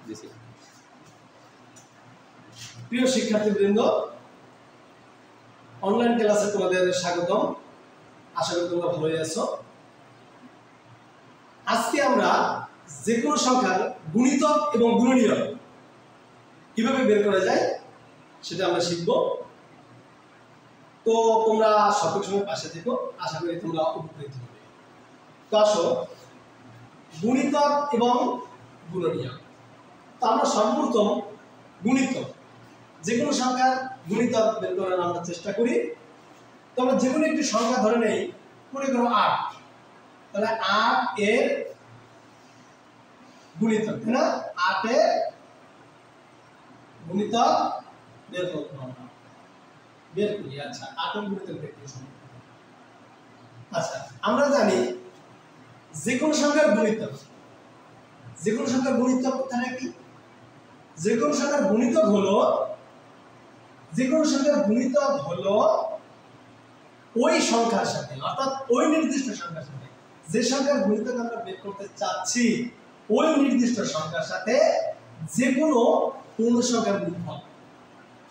দিছি। প্রিয় শিক্ষার্থীবৃন্দ, অনলাইন ক্লাসে তোমাদের স্বাগতম। আশা করি তোমরা ভালোই আছো। আজকে আমরা যে কোনো সংখ্যার গুণিতক এবং গুণনীয়ক কিভাবে বের করা যায় সেটা আমরা শিখব। তো তোমরা সঠিক সময় পাশে থেকো, আশা করি তোমরা উপকৃত হবে। তো আসো, গুণিতক এবং গুণনীয়ক। তো আমরা সর্বপ্রথম গুণিতক, যে কোনো সংখ্যার গুণিতক বের করার আমরা চেষ্টা করি। তো আমরা যে কোনো একটি সংখ্যা ধরে নেই, মনে করো 8, তাহলে 8 এর গুণিতক, তাই না? 8 এর গুণিতক বের করতে হবে, বের করি। আচ্ছা, 8 এর গুণিতক বের করি। আচ্ছা, আমরা জানি যে কোনো সংখ্যার গুণিতক, যে কোনো সংখ্যার গুণিতক তাহলে কি? যে কোনো সংখ্যার গুণিতক হলো, যে কোনো সংখ্যার গুণিতক হলো ওই সংখ্যার সাথে, অর্থাৎ ওই নির্দিষ্ট সংখ্যার সাথে, যে সংখ্যার গুণিতক আমরা বের করতে চাচ্ছি ওই নির্দিষ্ট সংখ্যার সাথে যে কোনো পূর্ণ সংখ্যার গুণফল।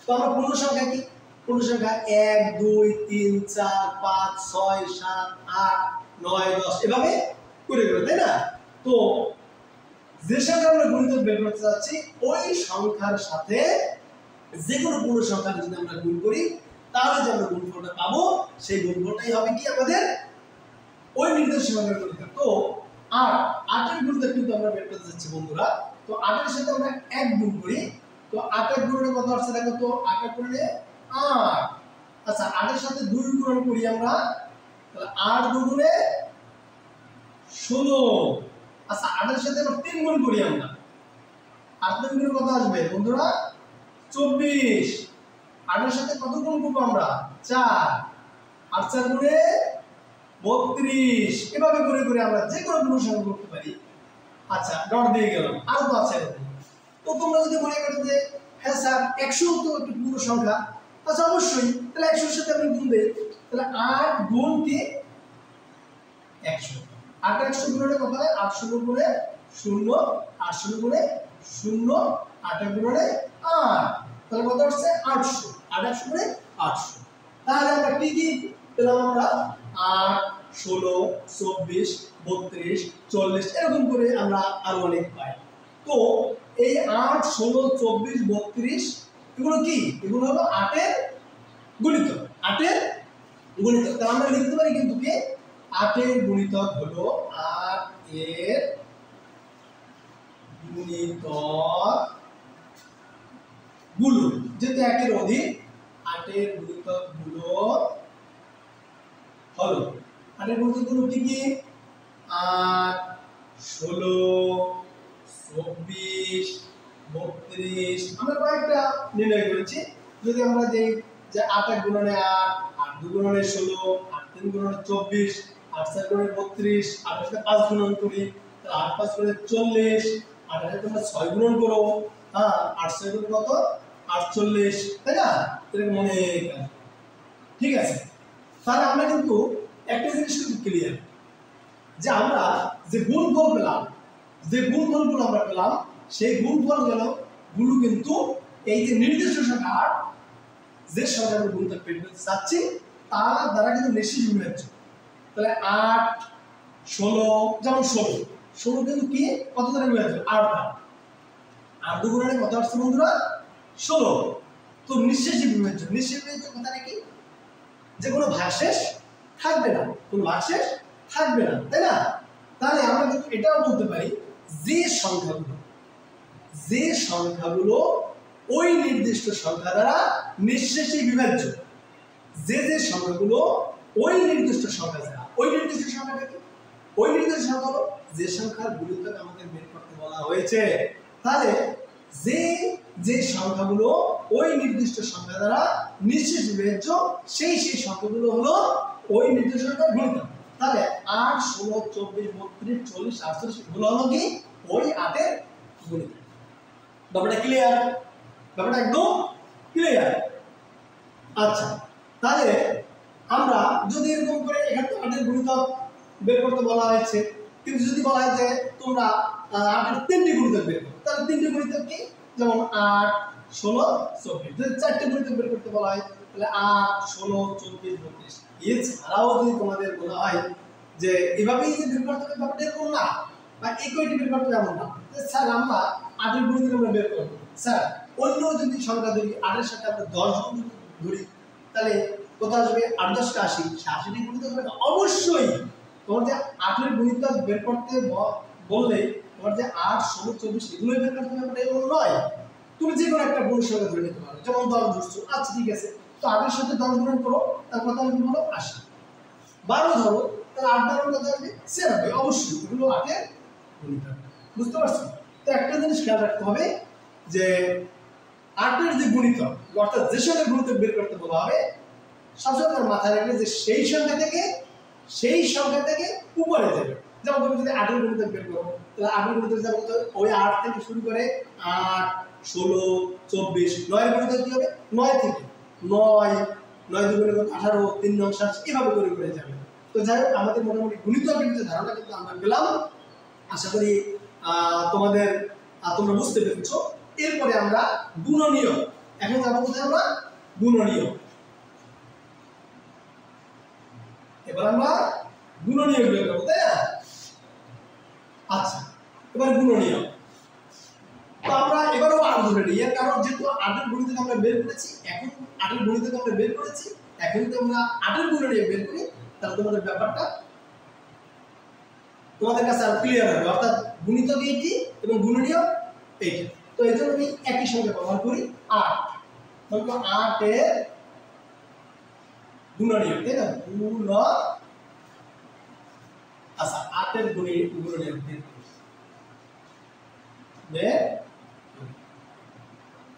তো আমরা পূর্ণ সংখ্যা কি? পূর্ণ সংখ্যা 1 2 3 4 5 6 7 8 9 10 এভাবে করে গেল, তাই না? তো যে সংখ্যা আমরা গুণিতক বের করতে চাচ্ছি ওই সংখ্যার সাথে যে কোনো পূর্ণ সংখ্যা যদি আমরা গুণ করি তাহলে যে আমরা গুণফলটা পাবো সেই গুণফলটাই হবে কি আমাদের ওই নির্দিষ্ট সংখ্যার গুণিতক। তো 8 এর গুণিতক কিন্তু আমরা বের করতে যাচ্ছি বন্ধুরা। তো 8 এর সাথে আমরা 1 গুণ করি, তো 8 এর গুণনে কত আসছে দেখো তো? 8 এর গুণনে 8। আচ্ছা, 8 এর সাথে 2 গুণ করি আমরা, তাহলে 8 দুগুণে 16। আচ্ছা, 8 এর সাথে আবার 3 গুণ করি আমরা, 8 3 গুণে কত আসবে বন্ধুরা? 24। 8 এর সাথে কত গুণ করব আমরা? 4। 8 4 গুণে 32। এভাবে করে করে আমরা যে কোনো পূর্ণ সংখ্যা করতে পারি। আচ্ছা, ডট দিয়ে গেলাম। আর তো আছে এরকম। তো তোমরা যদি মনে করো যে হ্যাঁ স্যার 100 তো একটি পূর্ণ সংখ্যা, আচ্ছা অবশ্যই, তাহলে 100 এর সাথে আমি গুণ দেই। তাহলে 8 গুণ কি 100। 8 100 গুণে কত হয়? 800 গুণে 0, 800 গুণে 0, 8 গুণে 8, তাহলে কত আসছে? 800। 8 100 গুণে 800। তাহলে আমরা কি কি পেলাম? আমরা 8 16 24 32 40 এরকম করে আমরা আরো অনেক পাই। তো এই 8 16 24 32 এগুলো কি? এগুলো হলো 8 এর গুণিতক। 8 এর গুণিতক, তাহলে আমরা লিখতে পারি কিন্তু কি 8 এর গুণিতক হলো 8 এর গুণিতক গুলো, যেহেতু 1 এর অধিক 8 এর গুণিতক গুলো হলো, 8 এর গুণিতক গুলো কি কি? 8 16 24 32 আমরা কয়েকটা নির্ণয় করেছি। যদি আমরা দেই যে 8 1 গুণনে 8, 8 2 গুণনে 16, 8 3 গুণনে 24, 8 4 গুণনে 32, 8 এর সাথে 5 গুণন করি, তাহলে 8 5 গুণনে 40, 8 এর সাথে তোমরা 6 গুণন করো, হ্যাঁ 8 6 গুণ কত? 48, তাই না? এরকম অনেক আছে। ঠিক আছে, তাহলে আমরা কিন্তু একটা জিনিস কিন্তু ক্লিয়ার যে আমরা যে গুণফল পেলাম, যে গুণফলগুলো আমরা পেলাম সেই গুণফলগুলো কিন্তু এই যে নির্দিষ্ট সংখ্যা 8, যে সংখ্যা আমরা গুণিতক বের করতে চাচ্ছি তার দ্বারা কিন্তু নিশ্চিত বিভাজ্য। তাহলে 8 16, যেমন 16 কিন্তু কি কত দ্বারা বিভাজ্য? 8 দ্বারা। 8 2 গুণনে কত আসছে বন্ধুরা? 16। তো নিশ্চিত বিভাজ্য। নিশ্চিত বিভাজ্য কথাটা কি? যে কোনো ভাগশেষ থাকবে না, কোনো ভাগশেষ থাকবে না, তাই না? তাহলে আমরা কিন্তু এটাও বলতে পারি যে সংখ্যাগুলো ওই নির্দিষ্ট সংখ্যা দ্বারা নিঃশেষে বিভাজ্য, যে সংখ্যাগুলো ওই নির্দিষ্ট সংখ্যা দ্বারা, ওই নির্দিষ্ট সংখ্যাটা কি? ওই নির্দিষ্ট সংখ্যা হলো যে সংখ্যার গুণিতক আমাদের বের করতে বলা হয়েছে। তাহলে যে সংখ্যাগুলো ওই নির্দিষ্ট সংখ্যা দ্বারা নিঃশেষ বিভাজ্য সেই সংখ্যাগুলো হলো ওই নির্দিষ্ট সংখ্যার গুণিতক। তাহলে 8 16 24 32 40 48 এগুলো হলো কি ওই 8 এর গুণিতক। ব্যাপারটা ক্লিয়ার? ব্যাপারটা একদম ক্লিয়ার। আচ্ছা, তাহলে আমরা যদি এরকম করে এখানে 8 এর গুণিতক বের করতে বলা হয়েছে, কিন্তু যদি বলা হয় যে তোমরা 8 এর 3টি গুণিতক বের করো, তাহলে 3টি গুণিতক কি? যেমন 8, 16, 24। যদি 4টি গুণিতক বের করতে বলা হয় তাহলে 8, 16, 24, 32। এছাড়াও যদি তোমাদের বলা হয় যে এভাবেই যে বের করতে হবে ব্যাপারটা এরকম না, বা এই কয়টি বের করতে এমন না স্যার আমরা 8 এর গুণিতক আমরা বের করব। স্যার অন্য যদি সংখ্যা ধরি 8 এর সাথে আমরা 10 গুণ ধরি তাহলে কত আসবে? 8 10 কে 80, 80টি গুণিতক হবে না? অবশ্যই তোমার যে 8 এর গুণিতক বের করতে বললে তোমার যে 8, 16, 24 এগুলোই বের করতে হবে এমন নয়। তুমি যে কোনো একটা গুণ সংখ্যা ধরে নিতে পারো, যেমন 10 ধরছো, আচ্ছা ঠিক আছে, তো 8 এর সাথে 10 গুণ করো, তার কথা আমি বলো 80। 12 ধরো, তাহলে 8 দ্বারা কত হবে? 96। অবশ্যই এগুলো 8 এর গুণিতক। বুঝতে পারছো? তো একটা জিনিস খেয়াল রাখতে হবে যে 8 এর যে গুণিতক, অর্থাৎ যে সংখ্যার গুণিতক বের করতে বলা হবে সবসময় মাথায় রাখবে যে সেই সংখ্যা থেকে উপরে যাবে। যেমন তুমি যদি 8 এর গুণিতক বের করো তাহলে 8 এর গুণিতক যাবে ওই 8 থেকে শুরু করে 8, 16, 24, 9 এর গুণিতক কি হবে? 9 থেকে 9, 9 দুগুণে 18, 3 9 7 এভাবে করে যাবে। তো যাই হোক আমাদের মোটামুটি গুণিতকের যে ধারণা কিন্তু আমরা পেলাম। আশা করি তোমরা বুঝতে পেরেছো। এরপরে আমরা গুণনীয়, এখন যাবো কোথায়? আমরা গুণনীয়। এবার আমরা গুণনীয় বের করব, তাই না? আচ্ছা, এবার গুণনীয়। তো আমরা এবারও 8 ধরে নিই, এর কারণ যেহেতু 8 এর গুণিতক আমরা বের করেছি, এখন 8 এর গুণিতক আমরা বের করেছি, এখন যদি আমরা 8 এর গুণনীয় বের করি তাহলে তোমাদের ব্যাপারটা তোমাদের কাছে আর ক্লিয়ার হবে। অর্থাৎ গুণিতক এইটি এবং গুণনীয় এইটি। তো এই জন্য আমি একই সঙ্গে ব্যবহার করি 8। তাহলে 8 এর গুণনীয়, তাই না? আচ্ছা 8 এর গুণনীয় বের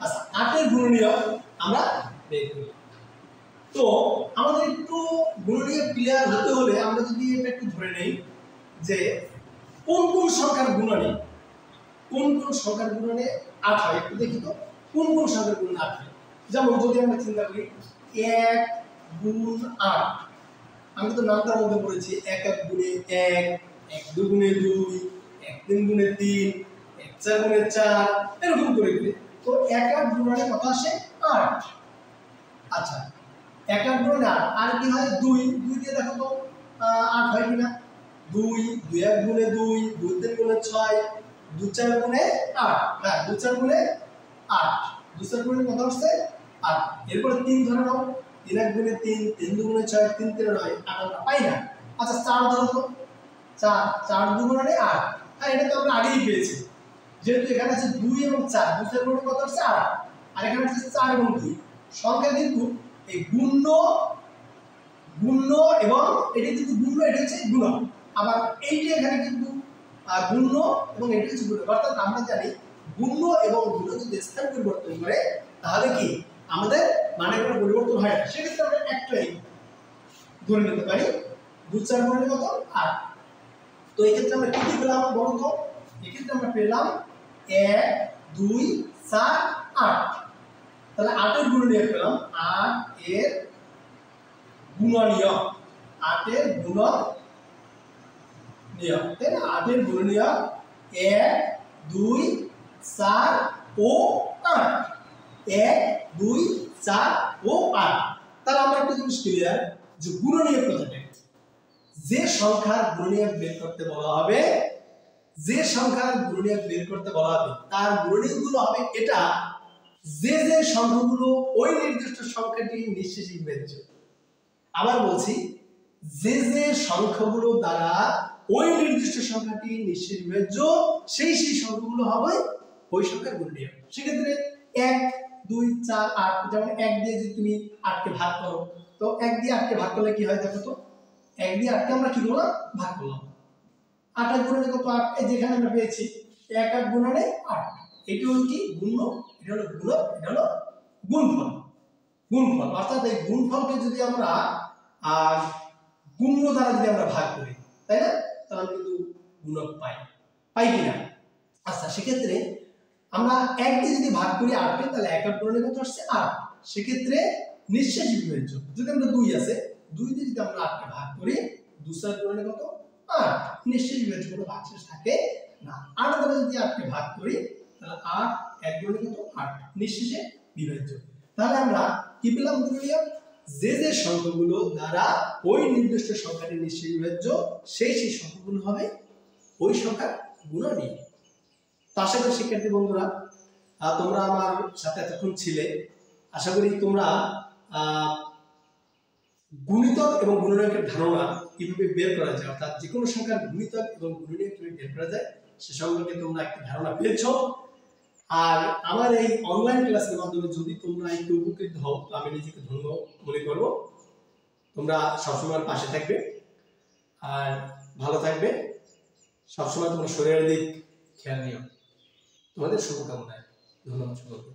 আচ্ছা 8 এর গুণনীয় আমরা বের করি। তো আমাদের একটু গুণনীয় ক্লিয়ার হতে হলে আমরা যদি এটা একটু ধরে নেই যে কোন সংখ্যার গুণনে 8 হয়, একটু দেখি তো কোন সংখ্যার গুণনে 8 হয়। যেমন যদি আমরা চিন্তা করি 1 গুণ 8, আমি তো নামটার মধ্যে পড়েছি 1 1 গুণে 1, 1 2 গুণে 2, 1 3 গুণে 3, 1 4 গুণে 4 এরকম করে গেলে তো 1 8 গুণনে কত আসে? 8। আচ্ছা 1 8 গুণনে 8 আর কি হয়? 2 দিয়ে দেখো তো 8 হয় কিনা? 2 2 1 গুণে 2, 2 3 গুণে 6, 2 4 গুণে 8। হ্যাঁ 2 4 গুণে 8, 2 4 গুণে কত আসছে? 8। এরপর 3 ধরে নাও, 3 1 গুণে 3, 3 2 গুণে 6, 3 3 9, 8 আমরা পাই না। আচ্ছা 4 ধরো তো, 4 4 2 গুণে 8। হ্যাঁ এটা তো আমরা আগেই পেয়েছি, যেহেতু এখানে আছে 2 এবং 4, 2 4 গুণে কত আসছে? 8। আর এখানে আছে 4 এবং 2। সংখ্যা কিন্তু এই গুণ্য এবং এটা কিন্তু গুণ্য, এটা হচ্ছে গুণক। আবার এইটা এখানে কিন্তু গুণ্য এবং এটা হচ্ছে গুণক। অর্থাৎ আমরা জানি গুণ্য এবং গুণ যদি স্থান পরিবর্তন করে তাহলে কি আমাদের মানে কোনো পরিবর্তন হয় না। সেক্ষেত্রে আমরা একটাই ধরে নিতে পারি 2 4 গুণে কত? 8। তো এই ক্ষেত্রে আমরা কি পেলাম বলো তো? এক্ষেত্রে আমরা পেলাম 1 2 4 8। তাহলে 8 এর গুণনীয় পেলাম, 8 এর গুণনীয়, 8 এর গুণনীয়, তাই না? 8 এর গুণনীয় 1 2 4 ও 8, 1 2 4 ও 8। তাহলে আমরা একটা জিনিস ক্লিয়ার যে গুণনীয় কথাটা, যে সংখ্যার গুণনীয় বের করতে বলা হবে, তার গুণনীয়কগুলো হবে এটা যে সংখ্যাগুলো ওই নির্দিষ্ট সংখ্যাটি নিঃশেষী বিভাজ্য। আবার বলছি, যে সংখ্যাগুলো দ্বারা ওই নির্দিষ্ট সংখ্যাটি নিঃশেষী বিভাজ্য সেই সংখ্যাগুলো হবে ওই সংখ্যার গুণনীয়। সেক্ষেত্রে 1 2 4 8, যেমন 1 দিয়ে যদি তুমি 8 কে ভাগ করো, তো 1 দিয়ে 8 কে ভাগ করলে কি হয় দেখো তো? 1 দিয়ে 8 কে আমরা কি করলাম? ভাগ করলাম। 8 এর গুণনে কত? 8। এই যেখানে আমরা পেয়েছি 1 8 গুণনে 8। এটা হলো কি? গুণ্য, এটা হলো গুণক, এটা হলো গুণফল। অর্থাৎ এই গুণফলকে যদি আমরা গুণ্য দ্বারা যদি আমরা ভাগ করি, তাই না? তাহলে কিন্তু গুণক পাই কিনা? আচ্ছা সেক্ষেত্রে আমরা 1 দিয়ে যদি ভাগ করি 8 কে, তাহলে 1 8 গুণনে কত আসছে? 8। সেক্ষেত্রে নিঃশেষী বিভাজ্য যদি আমরা 2 আছে, 2 দিয়ে যদি আমরা 8 কে ভাগ করি, 2 4 গুণনে কত? 8 নিশ্চিত বিভাজ্য কোনো ভাগশেষ থাকে না। 8 দ্বারা যদি 8 কে ভাগ করি তাহলে 8 1 গুণে কত 8 নিশ্চিত বিভাজ্য। তাহলে আমরা কি পেলাম বন্ধুরা, যে যে সংখ্যাগুলো দ্বারা ওই নির্দিষ্ট সংখ্যাটি নিশ্চিত বিভাজ্য সেই সংখ্যাগুলো হবে ওই সংখ্যার গুণনীয়ক। তো আশা করি শিক্ষার্থী বন্ধুরা তোমরা আমার সাথে এতক্ষণ ছিলে। আশা করি তোমরা গুণিতক এবং গুণনীয়কের ধারণা কিভাবে বের করা যায়, অর্থাৎ যে কোনো সংখ্যার গুণিতক এবং গুণনীয়ক কিভাবে বের করা যায় সে সম্পর্কে তোমরা একটা ধারণা পেয়েছো। আর আমার এই অনলাইন ক্লাসের মাধ্যমে যদি তোমরা একটু উপকৃত হও তো আমি নিজেকে ধন্য মনে করব। তোমরা সবসময় পাশে থাকবে আর ভালো থাকবে, সবসময় তোমার শরীরের দিক খেয়াল নিও। তোমাদের শুভকামনায়। ধন্যবাদ সকলকে।